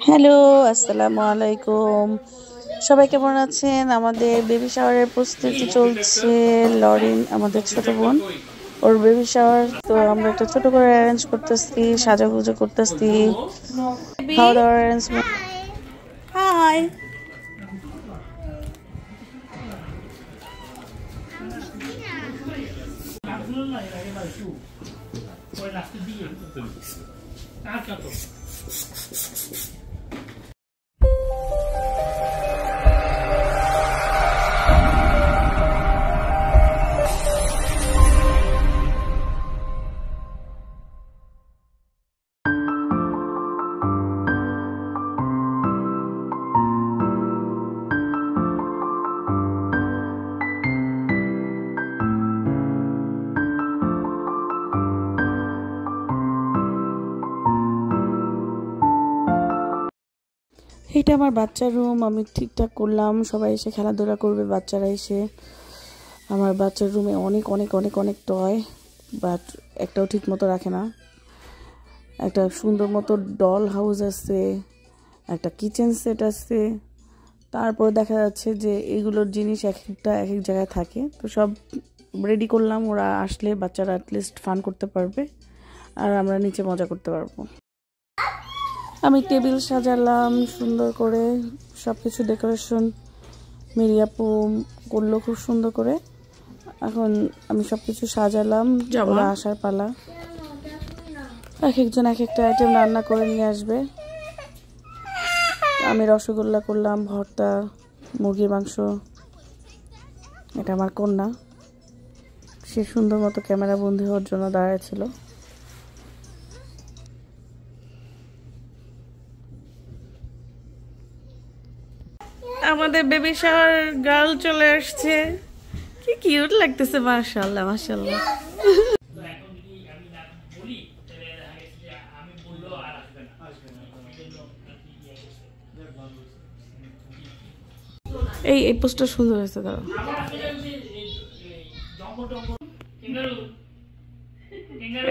Hello, আসসালামু আলাইকুম। সবাই কেমন আছেন? আমাদের বেবি শাওয়ারের প্রস্তুতি চলছে। লরিন আমাদের ছোট বোন, ওর বেবি শাওয়ার। তো আমরা একটা ছোট করে অ্যারেঞ্জ করতেছি, সাজাগুজো করতেছি, খাওয়া দাওয়ার অ্যারেঞ্জমেন্ট। হাই, এটা আমার বাচ্চার রুম। আমি ঠিকঠাক করলাম, সবাই এসে খেলাধুলা করবে। বাচ্চারা এসে আমার বাচ্চার রুমে অনেক অনেক অনেক অনেক টয়, বাট একটাও ঠিক মতো রাখে না। একটা সুন্দর মতো ডল হাউস আছে, একটা কিচেন সেট আছে। তারপর দেখা যাচ্ছে যে এগুলোর জিনিস এক একটা এক এক জায়গায় থাকে। তো সব রেডি করলাম, ওরা আসলে বাচ্চারা অ্যাটলিস্ট ফান করতে পারবে আর আমরা নিচে মজা করতে পারবো। আমি টেবিল সাজালাম সুন্দর করে, সব কিছু ডেকোরেশন মিরিয়াপু করলো খুব সুন্দর করে। এখন আমি সব কিছু সাজালাম, ওরা আসার পালা। এক একজন এক একটা আইটেম রান্না করে নিয়ে আসবে। আমি রসগোল্লা করলাম, ভর্তা, মুরগির মাংস। এটা আমার কন্যা, সে সুন্দর মতো ক্যামেরা বন্দি হওয়ার জন্য দাঁড়ায় ছিল। আমাদের বেবি শাওয়ার গার্ল চলে আসছে, কি কিউট লাগতেছে। মাশাআল্লাহ মাশাআল্লাহ। এই পোস্টার সুন্দর হয়েছে। দাঁড়াও,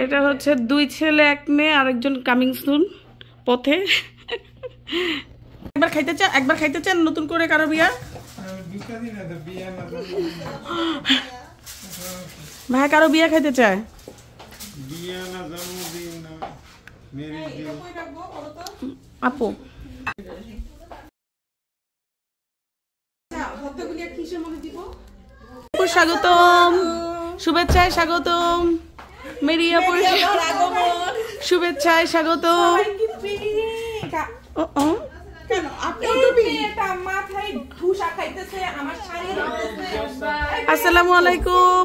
এটা হচ্ছে 2 ছেলে 1 মেয়ে, আরেকজন কামিং সুন পথে। একবার খাইতে চান নতুন করে কারো বিয়া? ভাই কারো বিয়া খাইতে চায়? আপু স্বাগতম, শুভেচ্ছায় স্বাগতম, মেরিয়াপুর শুভেচ্ছায় স্বাগতম। আসসালামু আলাইকুম।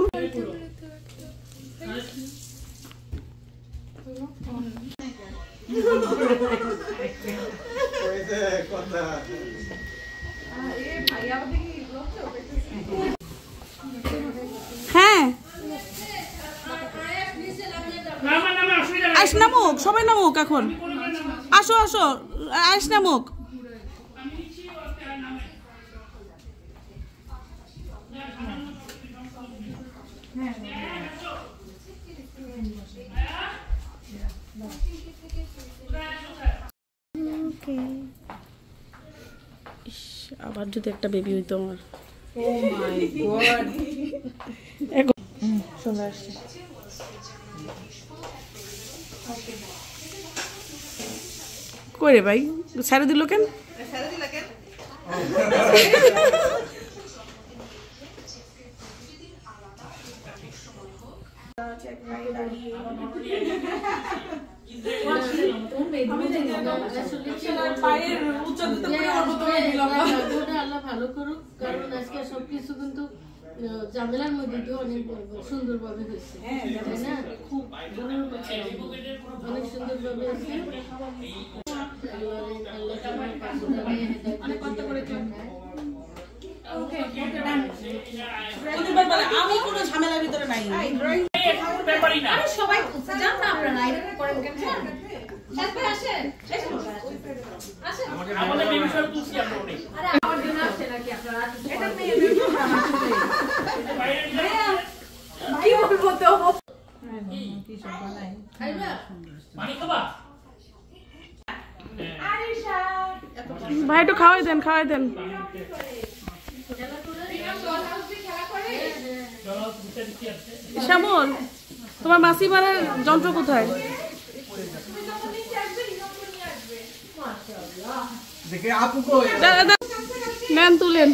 হ্যাঁ আইস নামুক, সবাই নামুক এখন। আসো আসো, আইস নামুক। আবার যদি একটা বেবি হইতো আমার। চলে আসছে। কই রে ভাই, ছেড়ে দিল কেন? আল্লাহ ভালো করুক, কারণ আজকে সবকিছু কিন্তু ঝামেলার মধ্যে দিয়ে অনেক সুন্দর ভাবে হয়েছে, তাই না? খুব অনেক সুন্দর ভাবে হয়েছে। আমি কোনো ঝামেলার ভিতরে নাই। সবাই জান না আপনারা করেন কেন? আমাদের বিষয় তুলছি আমরা অনেক। আরে আমার জন্য আসছে নাকি আপনারা? এটা মেয়ে কি বলবো তো? কি সব বানাই? আইবা পানি খাবা? ভাই একটু খাওয়াই দেন শ্যামল, তোমার মাসি মারার যন্ত্র কোথায়? নেন, তুলেন।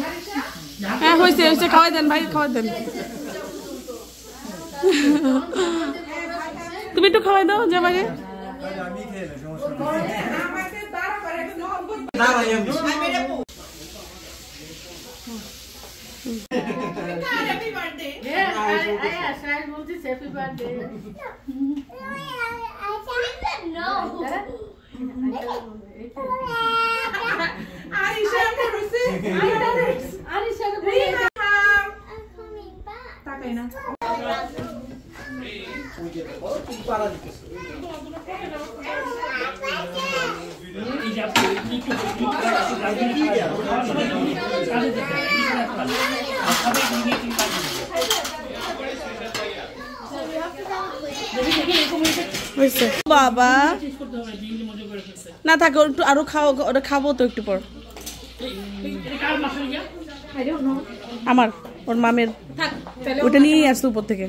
হ্যাঁ, হয়েছে, খাওয়াই দেন ভাই, খাওয়াই দেন। তুমি একটু খাওয়াই দাও যে ভাই। বাবা না থাকে, আরো খাবো তো একটু পর। আমার ওর মামের ওটা নিয়েই আসতো উপর থেকে।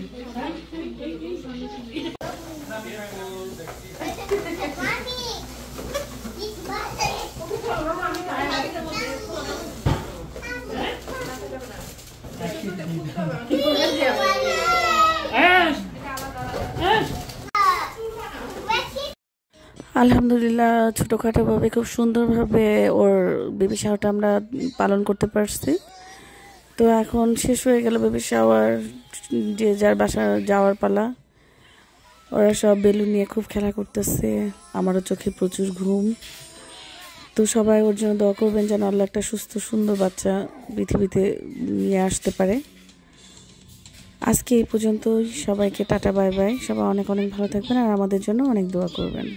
আলহামদুলিল্লাহ, ছোটোখাটোভাবে খুব সুন্দরভাবে ওর বেবি শাওয়ারটা আমরা পালন করতে পারছি। তো এখন শেষ হয়ে গেল বেবি শাওয়ার, যে যার বাসা যাওয়ার পালা। ওরা সব বেলুন নিয়ে খুব খেলা করতেছে, আমারও চোখে প্রচুর ঘুম। তো সবাই ওর জন্য দোয়া করবেন যেন আল্লাহ একটা সুস্থ সুন্দর বাচ্চা পৃথিবীতে নিয়ে আসতে পারে। আজকে এই পর্যন্তই, সবাইকে টাটা বাই বাই। সবাই অনেক অনেক ভালো থাকবেন আর আমাদের জন্য অনেক দোয়া করবেন।